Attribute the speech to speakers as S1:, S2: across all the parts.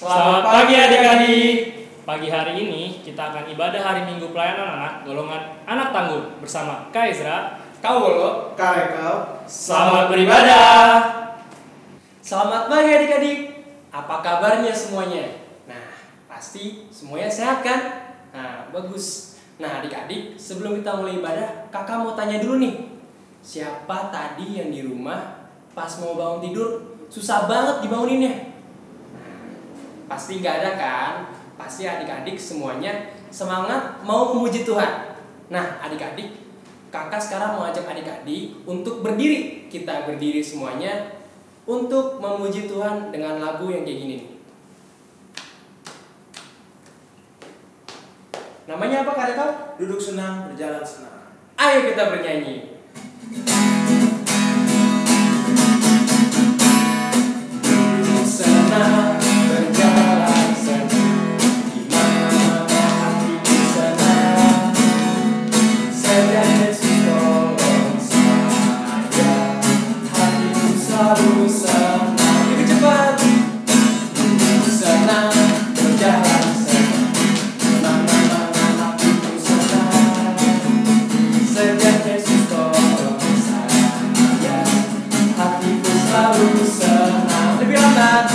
S1: Selamat pagi adik-adik. Pagi hari ini kita akan ibadah hari Minggu pelayanan anak golongan anak tangguh bersama Kak Ezra, Kak Wolo,
S2: Kak Rekel.
S1: Selamat beribadah.
S3: Selamat pagi adik-adik. Apa kabarnya semuanya? Nah, pasti semuanya sehat kan? Nah, bagus. Nah adik-adik, sebelum kita mulai ibadah, kakak mau tanya dulu nih. Siapa tadi yang di rumah pas mau bangun tidur susah banget dibanguninnya? Pasti nggak ada kan? Pasti adik-adik semuanya semangat mau memuji Tuhan. Nah adik-adik, kakak sekarang mau ajak adik-adik untuk berdiri. Kita berdiri semuanya untuk memuji Tuhan dengan lagu yang kayak gini nih. Namanya apa Kak Rekal?
S2: Duduk senang, berjalan senang.
S3: Ayo kita bernyanyi. Duduk senang, berjalan senang, di mana hatiku senang. Sejak Yesus tolong saya, hatiku selalu senang. Lebih cepat. Duduk senang, berjalan senang, hatiku senang. Sejak Yesus tolong saya, hatiku selalu senang. Lebih lambat.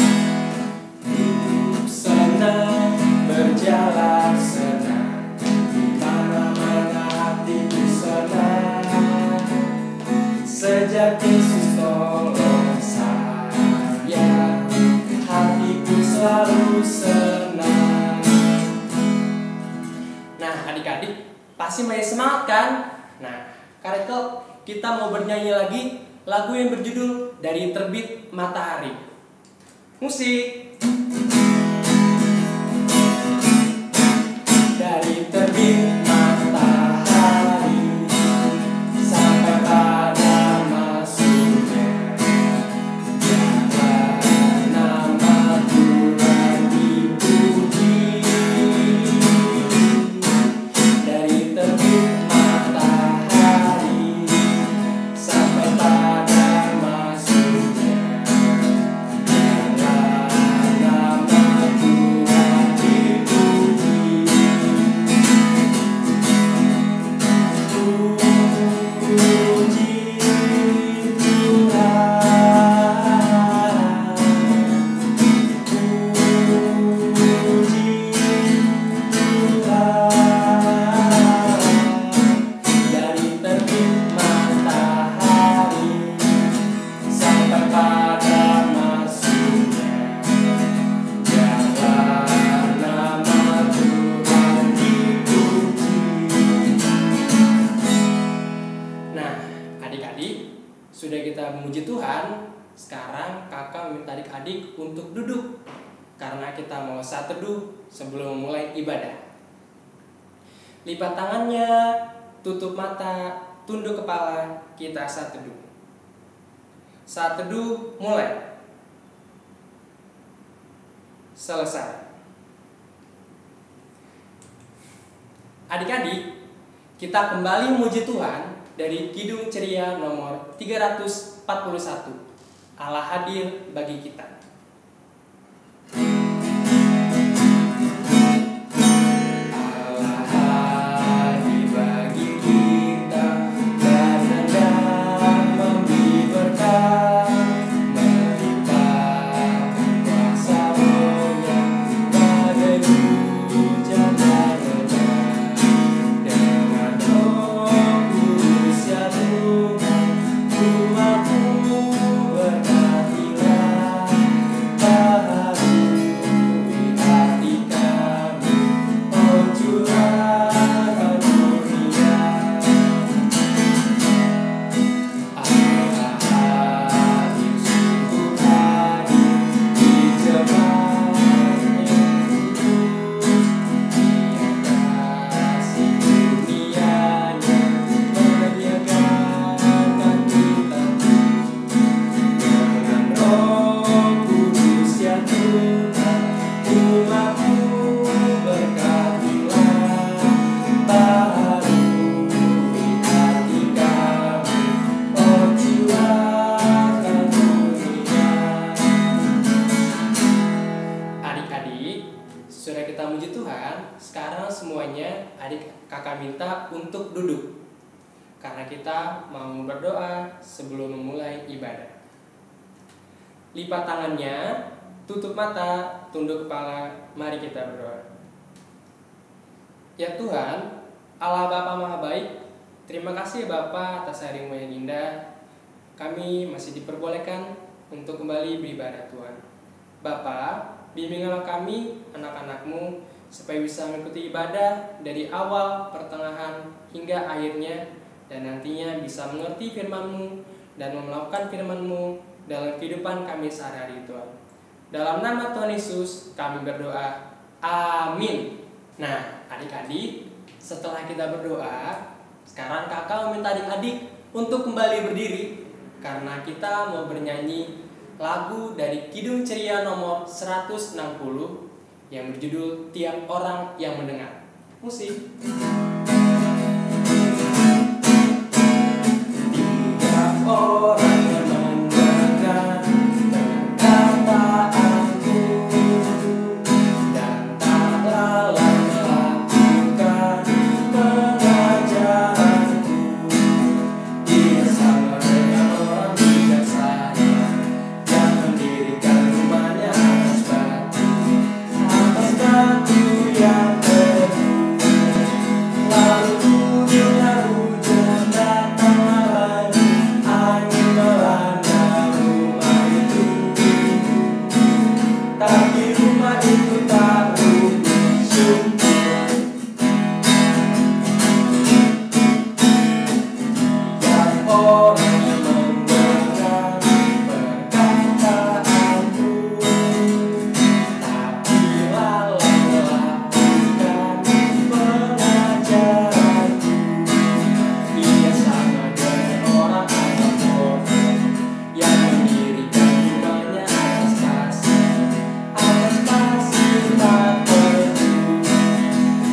S3: Hidup senang, berjalan senang, di mana-mana hatiku senang. Sejak Yesus tolong saya, hatiku selalu senang. Nah adik-adik, pasti masih semangat kan? Nah, Kak Rekel, kita mau bernyanyi lagi lagu yang berjudul Dari Terbit Matahari. Musik. Dari terbit matahari sampai pada masuknya, biarlah nama Tuhan dipuji. Dari terbit matahari sampai pada masuknya, biarlah nama Tuhan dipuji. Puji Tuhan, puji Tuhan. Dari terbit matahari sampai pada masuknya, biarlah nama Tuhan dipuji. Nah adik-adik, sudah kita memuji Tuhan. Sekarang kakak meminta adik-adik untuk duduk, karena kita mau saat teduh sebelum mulai ibadah. Lipat tangannya, tutup mata, tunduk kepala, kita saat teduh. Saat teduh mulai. Selesai. Adik-adik, kita kembali memuji Tuhan dari Kidung Ceria nomor 341. Allah hadir bagi kita. Allah hadir bagi kita dan hendak memberi berkat, melimpah kuasa Roh-Nya pada hujan dan rendah. Dengan Roh Kudus ya Tuhan, rumahku berkatilah. minta untuk duduk karena kita mau berdoa sebelum memulai ibadah. Lipat tangannya, tutup mata, tunduk kepala, mari kita berdoa. Ya Tuhan, Allah Bapa Maha Baik, terima kasih Bapa atas hari-Mu yang indah. Kami masih diperbolehkan untuk kembali beribadah Tuhan. Bapa, bimbinglah kami, anak-anak-Mu, supaya bisa mengikuti ibadah dari awal, pertengahan, hingga akhirnya, dan nantinya bisa mengerti firman-Mu dan melakukan firman-Mu dalam kehidupan kami sehari-hari Tuhan. Dalam nama Tuhan Yesus kami berdoa, amin. Nah adik-adik, setelah kita berdoa, sekarang kakak meminta adik-adik untuk kembali berdiri karena kita mau bernyanyi lagu dari Kidung Ceria nomor 160 yang berjudul Tiap Orang Yang Mendengar. Musik. Tiap orang yang mendengar perkataanku dan tak lalai melakukan pengajaranku, dia sama dengan orang bijaksana yang mendirikan rumahnya atas batu yang teguh. Lalu turunnya hujan, datanglah lagi angin melanda rumah itu, tapi rumah itu tak runtuh. Tiap orang yang mendengar perkataanku tapi lalai melakukan pengajaranku, dia sama dengan orang agak bodoh yang mendirikan rumahnya atas pasir tak berhenti.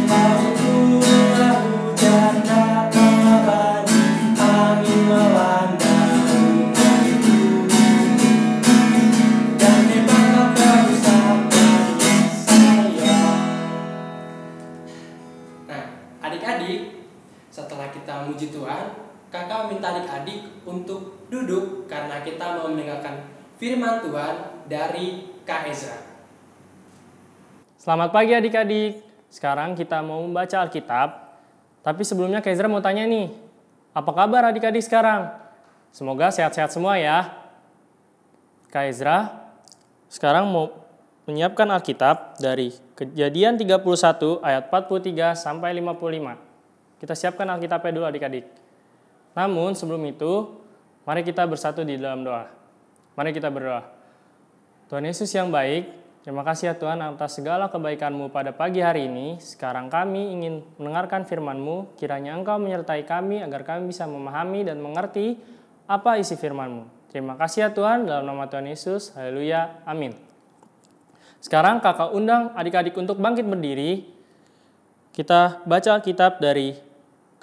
S3: Lalu turunlah hujan, datanglah badai, angin melanda rumah itu, dan hebatlah kerusakannya saya. Nah, adik-adik, setelah kita memuji Tuhan, kakak minta adik-adik untuk duduk karena kita mau mendengarkan firman Tuhan dari Kak Ezra.
S1: Selamat pagi adik-adik. Sekarang kita mau membaca Alkitab. Tapi sebelumnya Kak Ezra mau tanya nih, apa kabar adik-adik sekarang? Semoga sehat-sehat semua ya. Kak Ezra sekarang mau menyiapkan Alkitab dari Kejadian 31 ayat 43 sampai 55. Kita siapkan Alkitabnya dulu adik-adik. Namun sebelum itu, mari kita bersatu di dalam doa. Mari kita berdoa. Tuhan Yesus yang baik, terima kasih ya Tuhan atas segala kebaikan-Mu pada pagi hari ini. Sekarang kami ingin mendengarkan firman-Mu, kiranya Engkau menyertai kami agar kami bisa memahami dan mengerti apa isi firman-Mu. Terima kasih ya Tuhan, dalam nama Tuhan Yesus, haleluya, amin. Sekarang kakak undang adik-adik untuk bangkit berdiri. Kita baca Alkitab dari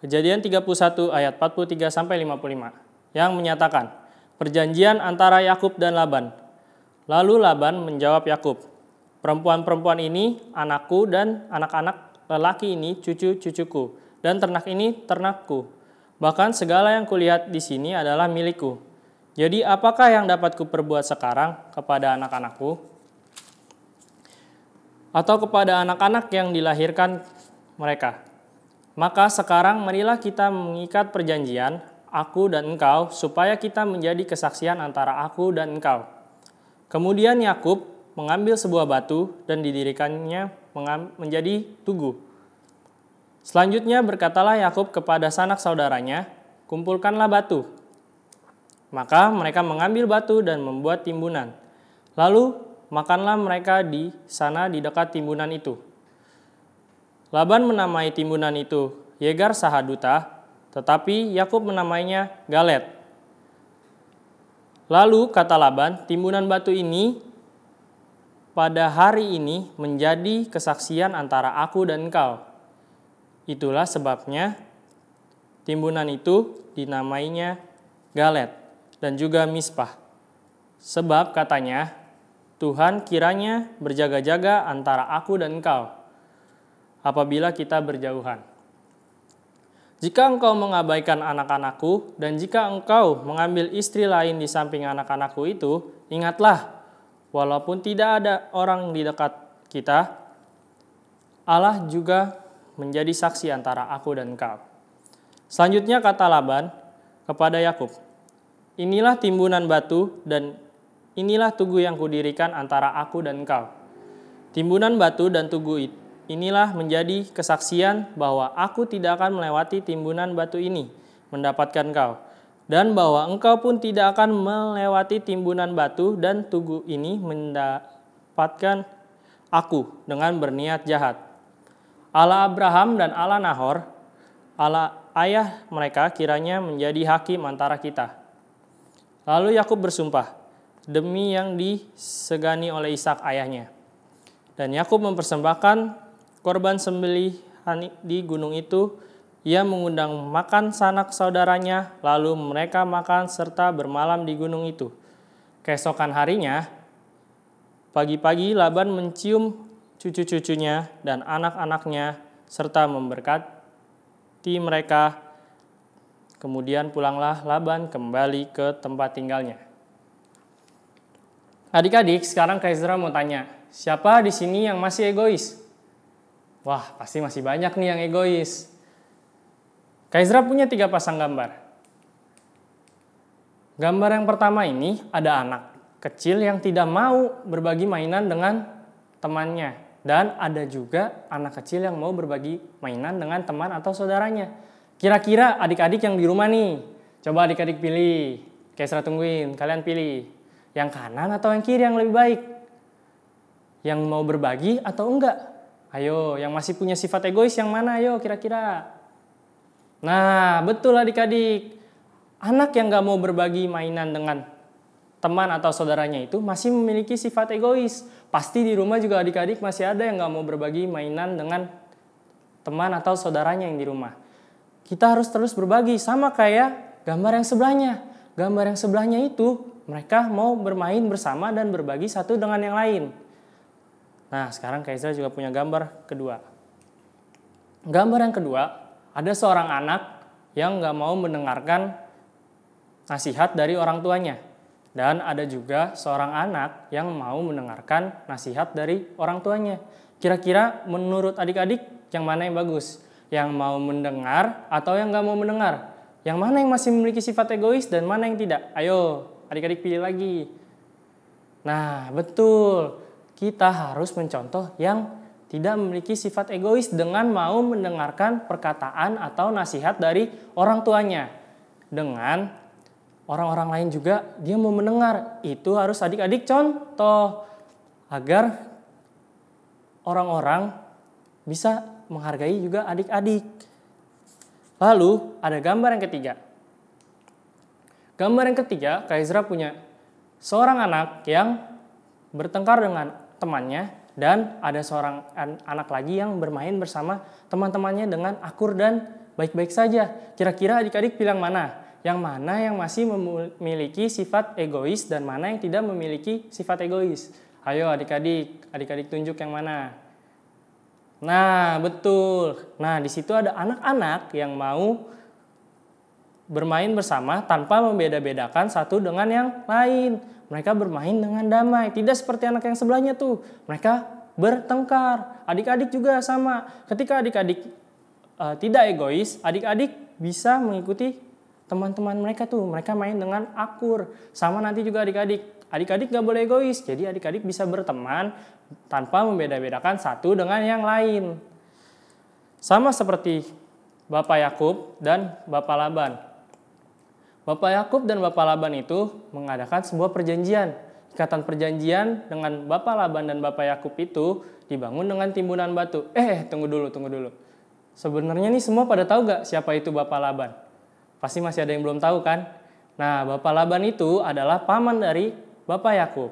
S1: Kejadian 31 ayat 43 sampai 55 yang menyatakan perjanjian antara Yakub dan Laban. Lalu Laban menjawab Yakub, perempuan-perempuan ini anakku dan anak-anak lelaki ini cucu-cucuku dan ternak ini ternakku. Bahkan segala yang kulihat di sini adalah milikku. Jadi apakah yang dapat kuperbuat sekarang kepada anak-anakku? Atau kepada anak-anak yang dilahirkan mereka? Maka sekarang marilah kita mengikat perjanjian, aku dan engkau, supaya kita menjadi kesaksian antara aku dan engkau. Kemudian Yakub mengambil sebuah batu dan didirikannya menjadi tugu. Selanjutnya berkatalah Yakub kepada sanak saudaranya, kumpulkanlah batu. Maka mereka mengambil batu dan membuat timbunan. Lalu makanlah mereka di sana di dekat timbunan itu. Laban menamai timbunan itu Yegar Sahaduta, tetapi Yakub menamainya Galet. Lalu kata Laban, timbunan batu ini pada hari ini menjadi kesaksian antara aku dan engkau. Itulah sebabnya timbunan itu dinamainya Galet dan juga Mispah. Sebab katanya, Tuhan kiranya berjaga-jaga antara aku dan engkau apabila kita berjauhan. Jika engkau mengabaikan anak-anakku, dan jika engkau mengambil istri lain di samping anak-anakku itu, ingatlah, walaupun tidak ada orang di dekat kita, Allah juga menjadi saksi antara aku dan engkau. Selanjutnya kata Laban kepada Yakub, inilah timbunan batu dan inilah tugu yang kudirikan antara aku dan engkau. Timbunan batu dan tugu inilah menjadi kesaksian bahwa aku tidak akan melewati timbunan batu ini mendapatkan engkau, dan bahwa engkau pun tidak akan melewati timbunan batu dan tugu ini mendapatkan aku dengan berniat jahat. Allah Abraham dan Allah Nahor, Allah ayah mereka kiranya menjadi hakim antara kita. Lalu Yakub bersumpah demi yang disegani oleh Ishak ayahnya. Dan Yakub mempersembahkan korban sembelihan di gunung itu. Ia mengundang makan sanak saudaranya, lalu mereka makan serta bermalam di gunung itu. Keesokan harinya, pagi-pagi Laban mencium cucu-cucunya dan anak-anaknya serta memberkati mereka. Kemudian pulanglah Laban kembali ke tempat tinggalnya. Adik-adik, sekarang Kak Ezra mau tanya, siapa di sini yang masih egois? Wah, pasti masih banyak nih yang egois. Kak Ezra punya 3 pasang gambar. Gambar yang pertama ini ada anak kecil yang tidak mau berbagi mainan dengan temannya. Dan ada juga anak kecil yang mau berbagi mainan dengan teman atau saudaranya. Kira-kira adik-adik yang di rumah nih, coba adik-adik pilih. Kak Ezra tungguin, kalian pilih. Yang kanan atau yang kiri yang lebih baik? Yang mau berbagi atau enggak? Ayo, yang masih punya sifat egois yang mana? Ayo, kira-kira. Nah, betul adik-adik. Anak yang gak mau berbagi mainan dengan teman atau saudaranya itu masih memiliki sifat egois. Pasti di rumah juga adik-adik masih ada yang gak mau berbagi mainan dengan teman atau saudaranya yang di rumah. Kita harus terus berbagi, sama kayak gambar yang sebelahnya. Gambar yang sebelahnya itu mereka mau bermain bersama dan berbagi satu dengan yang lain. Nah, sekarang Kak Ezra juga punya gambar kedua. Gambar yang kedua, ada seorang anak yang gak mau mendengarkan nasihat dari orang tuanya. Dan ada juga seorang anak yang mau mendengarkan nasihat dari orang tuanya. Kira-kira menurut adik-adik yang mana yang bagus? Yang mau mendengar atau yang gak mau mendengar? Yang mana yang masih memiliki sifat egois dan mana yang tidak? Ayo, adik-adik pilih lagi. Nah, betul. Kita harus mencontoh yang tidak memiliki sifat egois dengan mau mendengarkan perkataan atau nasihat dari orang tuanya. Dengan orang-orang lain juga dia mau mendengar. Itu harus adik-adik contoh agar orang-orang bisa menghargai juga adik-adik. Lalu ada gambar yang ketiga. Gambar yang ketiga, Kak Ezra punya seorang anak yang bertengkar dengan temannya dan ada seorang anak lagi yang bermain bersama teman-temannya dengan akur dan baik-baik saja. Kira-kira adik-adik pilih yang mana? Yang mana yang masih memiliki sifat egois dan mana yang tidak memiliki sifat egois? Ayo adik-adik tunjuk yang mana? Nah, betul. Nah, di situ ada anak-anak yang mau bermain bersama tanpa membeda-bedakan satu dengan yang lain. Mereka bermain dengan damai. Tidak seperti anak yang sebelahnya tuh. Mereka bertengkar. Adik-adik juga sama. Ketika adik-adik tidak egois, adik-adik bisa mengikuti teman-teman mereka tuh. Mereka main dengan akur. Sama nanti juga adik-adik. Adik-adik gak boleh egois. Jadi adik-adik bisa berteman tanpa membeda-bedakan satu dengan yang lain. Sama seperti Bapak Yakub dan Bapak Laban. Bapak Yakub dan Bapak Laban itu mengadakan sebuah perjanjian. Ikatan perjanjian dengan Bapak Laban dan Bapak Yakub itu dibangun dengan timbunan batu. Tunggu dulu. Sebenarnya nih semua pada tahu gak siapa itu Bapak Laban? Pasti masih ada yang belum tahu kan? Nah, Bapak Laban itu adalah paman dari Bapak Yakub.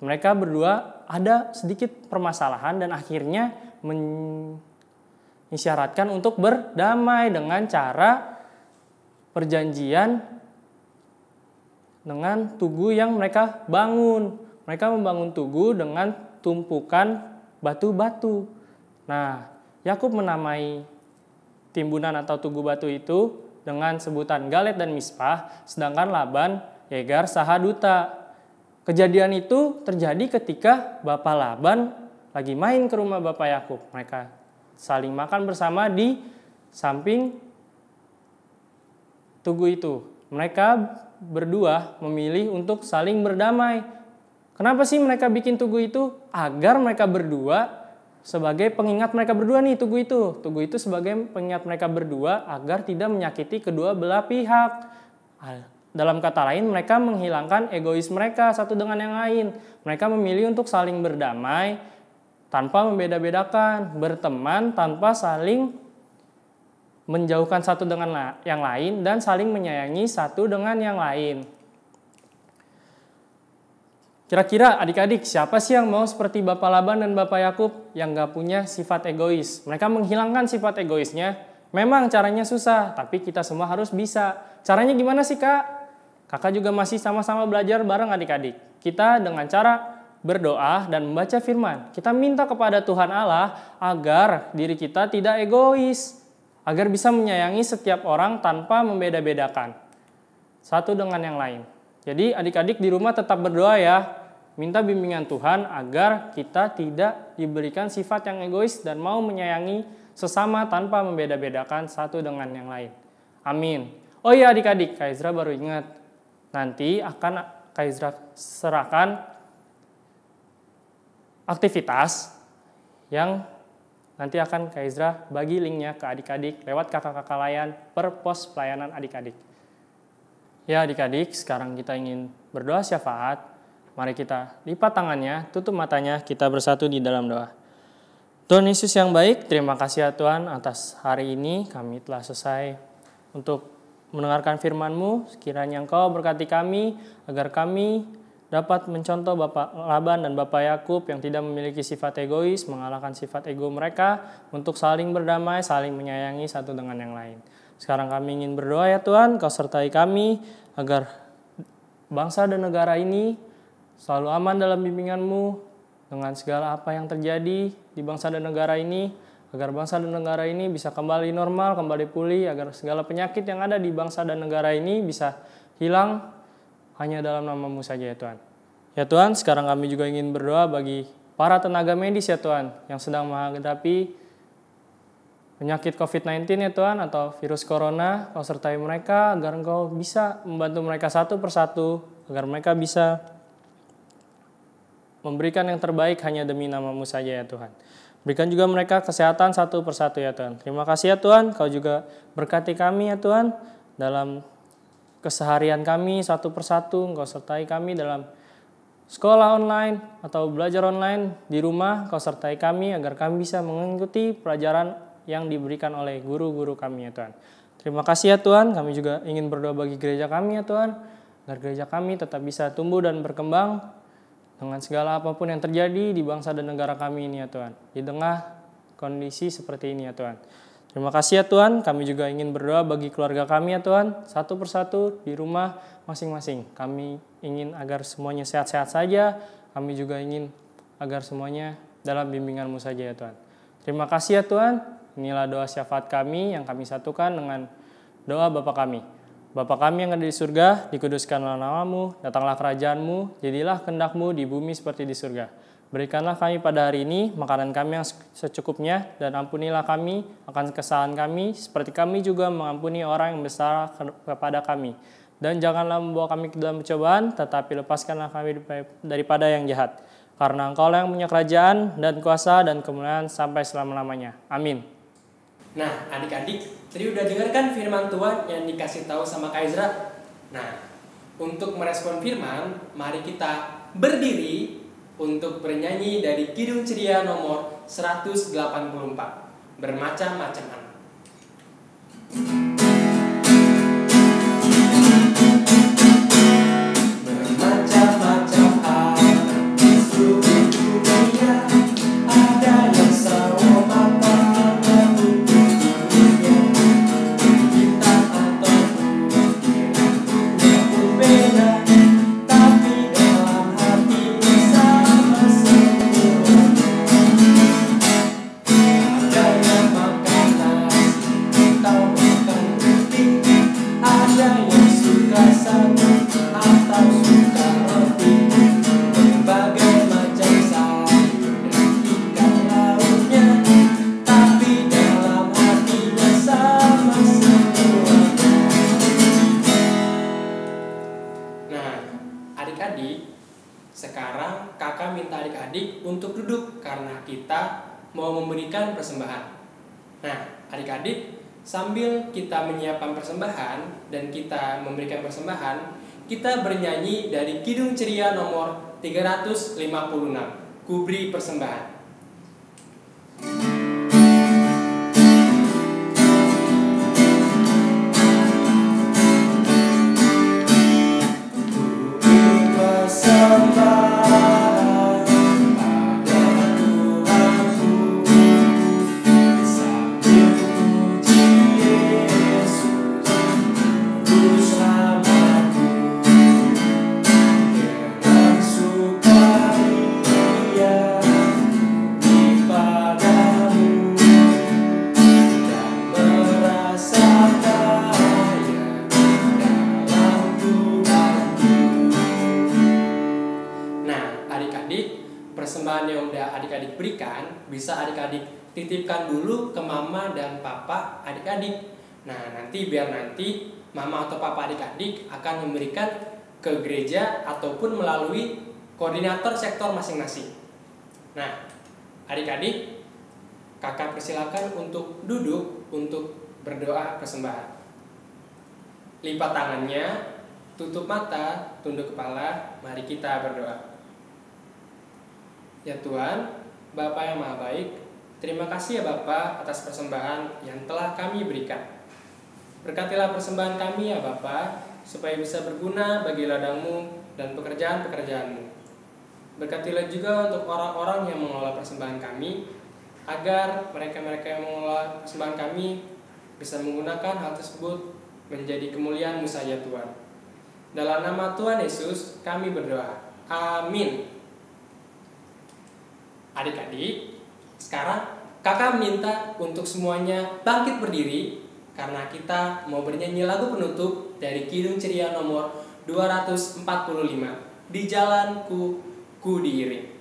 S1: Mereka berdua ada sedikit permasalahan dan akhirnya mengisyaratkan untuk berdamai dengan cara perjanjian dengan tugu yang mereka bangun. Mereka membangun tugu dengan tumpukan batu-batu. Nah, Yakub menamai timbunan atau tugu batu itu dengan sebutan Galet dan Mispah, sedangkan Laban, Yegar, Sahaduta. Kejadian itu terjadi ketika Bapak Laban lagi main ke rumah Bapak Yakub. Mereka saling makan bersama di samping tugu itu. Mereka berdua memilih untuk saling berdamai. Kenapa sih mereka bikin tugu itu? Agar mereka berdua sebagai pengingat mereka berdua nih tugu itu. Tugu itu sebagai pengingat mereka berdua agar tidak menyakiti kedua belah pihak. Dalam kata lain, mereka menghilangkan egois mereka satu dengan yang lain. Mereka memilih untuk saling berdamai tanpa membeda-bedakan, berteman tanpa saling menjauhkan satu dengan yang lain, dan saling menyayangi satu dengan yang lain. Kira-kira adik-adik, siapa sih yang mau seperti Bapak Laban dan Bapak Yakub yang gak punya sifat egois? Mereka menghilangkan sifat egoisnya. Memang caranya susah, tapi kita semua harus bisa. Caranya gimana sih, Kak? Kakak juga masih sama-sama belajar bareng adik-adik. Kita dengan cara berdoa dan membaca firman. Kita minta kepada Tuhan Allah agar diri kita tidak egois. Agar bisa menyayangi setiap orang tanpa membeda-bedakan satu dengan yang lain. Jadi adik-adik di rumah tetap berdoa ya, minta bimbingan Tuhan agar kita tidak diberikan sifat yang egois dan mau menyayangi sesama tanpa membeda-bedakan satu dengan yang lain. Amin. Oh iya adik-adik, Kak Ezra baru ingat, nanti akan Kak Ezra serahkan aktivitas yang nanti akan Kak Ezra bagi linknya ke adik-adik lewat kakak-kakak layan per pos pelayanan adik-adik. Ya adik-adik, sekarang kita ingin berdoa syafaat. Mari kita lipat tangannya, tutup matanya, kita bersatu di dalam doa. Tuhan Yesus yang baik, terima kasih ya Tuhan atas hari ini. Kami telah selesai untuk mendengarkan firman-Mu. Sekiranya Engkau berkati kami, agar kami dapat mencontoh Bapak Laban dan Bapak Yakub yang tidak memiliki sifat egois, mengalahkan sifat ego mereka untuk saling berdamai, saling menyayangi satu dengan yang lain. Sekarang kami ingin berdoa ya Tuhan, Kau sertai kami agar bangsa dan negara ini selalu aman dalam bimbingan-Mu dengan segala apa yang terjadi di bangsa dan negara ini, agar bangsa dan negara ini bisa kembali normal, kembali pulih, agar segala penyakit yang ada di bangsa dan negara ini bisa hilang hanya dalam nama-Mu saja ya Tuhan. Ya Tuhan, sekarang kami juga ingin berdoa bagi para tenaga medis ya Tuhan yang sedang menghadapi penyakit COVID-19 ya Tuhan, atau virus corona. Kau sertai mereka agar Engkau bisa membantu mereka satu persatu, agar mereka bisa memberikan yang terbaik hanya demi nama-Mu saja ya Tuhan. Berikan juga mereka kesehatan satu persatu ya Tuhan. Terima kasih ya Tuhan, Kau juga berkati kami ya Tuhan dalam keseharian kami satu persatu. Engkau sertai kami dalam sekolah online atau belajar online di rumah. Kau sertai kami agar kami bisa mengikuti pelajaran yang diberikan oleh guru-guru kami ya Tuhan. Terima kasih ya Tuhan, kami juga ingin berdoa bagi gereja kami ya Tuhan, agar gereja kami tetap bisa tumbuh dan berkembang dengan segala apapun yang terjadi di bangsa dan negara kami ini ya Tuhan, di tengah kondisi seperti ini ya Tuhan. Terima kasih ya Tuhan, kami juga ingin berdoa bagi keluarga kami ya Tuhan, satu persatu di rumah masing-masing. Kami ingin agar semuanya sehat-sehat saja, kami juga ingin agar semuanya dalam bimbingan-Mu saja ya Tuhan. Terima kasih ya Tuhan. Inilah doa syafaat kami yang kami satukan dengan doa Bapa kami. Bapa kami yang ada di surga, dikuduskanlah nama-Mu, datanglah kerajaan-Mu, jadilah kehendak-Mu di bumi seperti di surga. Berikanlah kami pada hari ini makanan kami yang secukupnya, dan ampunilah kami akan kesalahan kami, seperti kami juga mengampuni orang yang bersalah kepada kami. Dan janganlah membawa kami ke dalam pencobaan, tetapi lepaskanlah kami daripada yang jahat. Karena Engkau-lah yang punya kerajaan dan kuasa dan kemuliaan sampai selama-lamanya. Amin.
S3: Nah, adik-adik, tadi udah dengarkan firman Tuhan yang dikasih tahu sama Kak Ezra. Nah, untuk merespon firman, mari kita berdiri untuk bernyanyi dari Kidung Ceria nomor 184, Bermacam-macam. Bermacam-macam di seluruh dunia, ada yang sawo matang. Ada yang makan nasi, adik-adik, sekarang kakak minta adik-adik untuk duduk karena kita mau memberikan persembahan. Nah, adik-adik, sambil kita menyiapkan persembahan dan kita memberikan persembahan, kita bernyanyi dari Kidung Ceria nomor 356, Ku Beri Persembahan. Persembahan yang udah adik-adik berikan bisa adik-adik titipkan dulu ke mama dan papa adik-adik. Nah, nanti mama atau papa adik-adik akan memberikan ke gereja ataupun melalui koordinator sektor masing-masing. Nah, adik-adik, kakak persilakan untuk duduk untuk berdoa persembahan. Lipat tangannya, tutup mata, tunduk kepala, mari kita berdoa. Ya Tuhan, Bapa yang Maha Baik, terima kasih ya Bapa atas persembahan yang telah kami berikan. Berkatilah persembahan kami ya Bapa, supaya bisa berguna bagi ladang-Mu dan pekerjaan-pekerjaan-Mu. Berkatilah juga untuk orang-orang yang mengelola persembahan kami, agar mereka-mereka yang mengelola persembahan kami bisa menggunakan hal tersebut menjadi kemuliaan-Mu saja Tuhan. Dalam nama Tuhan Yesus kami berdoa. Amin. Adik-adik, sekarang kakak minta untuk semuanya bangkit berdiri karena kita mau bernyanyi lagu penutup dari Kidung Ceria nomor 245, Di Jalanku Ku Diiring.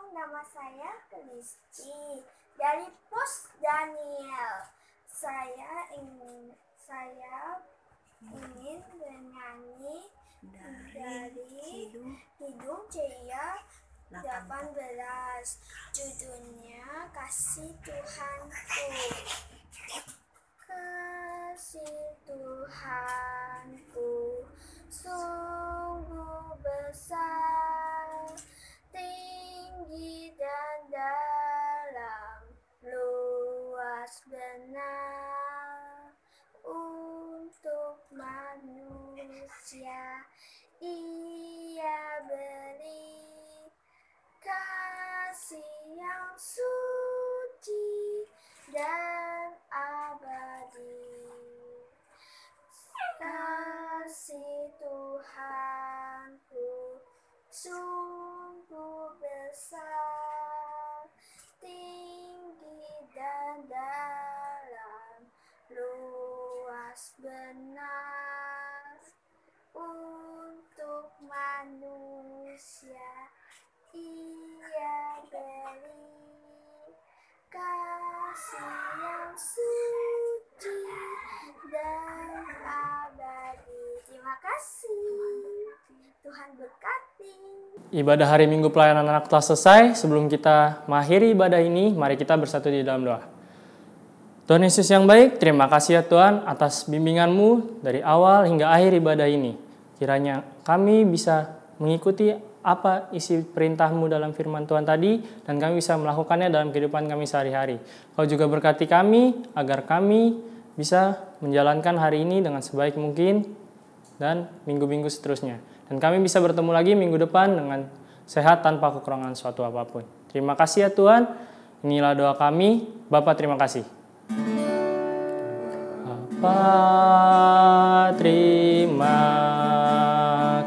S4: Nama saya Kristi dari Pos Daniel. Saya ingin bernyanyi dari Kidung Ceria 18. Judulnya Kasih Tuhanku. Kasih Tuhanku sungguh besar, tinggi dan dalam, luas benar untuk manusia. Ia beri kasih yang suci dan abadi. atas benar untuk manusia. Ia beri kasih yang suci dan abadi. Terima kasih. Tuhan berkati.
S1: Ibadah hari Minggu pelayanan anak telah selesai. Sebelum kita mengakhiri ibadah ini, mari kita bersatu di dalam doa. Tuhan Yesus yang baik, terima kasih ya Tuhan atas bimbingan-Mu dari awal hingga akhir ibadah ini. Kiranya kami bisa mengikuti apa isi perintah-Mu dalam firman Tuhan tadi, dan kami bisa melakukannya dalam kehidupan kami sehari-hari. Kau juga berkati kami, agar kami bisa menjalankan hari ini dengan sebaik mungkin, dan minggu-minggu seterusnya. Dan kami bisa bertemu lagi minggu depan dengan sehat tanpa kekurangan suatu apapun. Terima kasih ya Tuhan, inilah doa kami. Bapa, terima kasih. Bapa, terima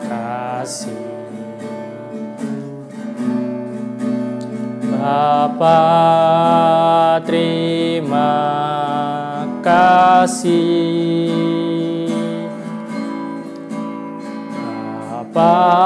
S1: kasih. Bapa, terima kasih. Bapa,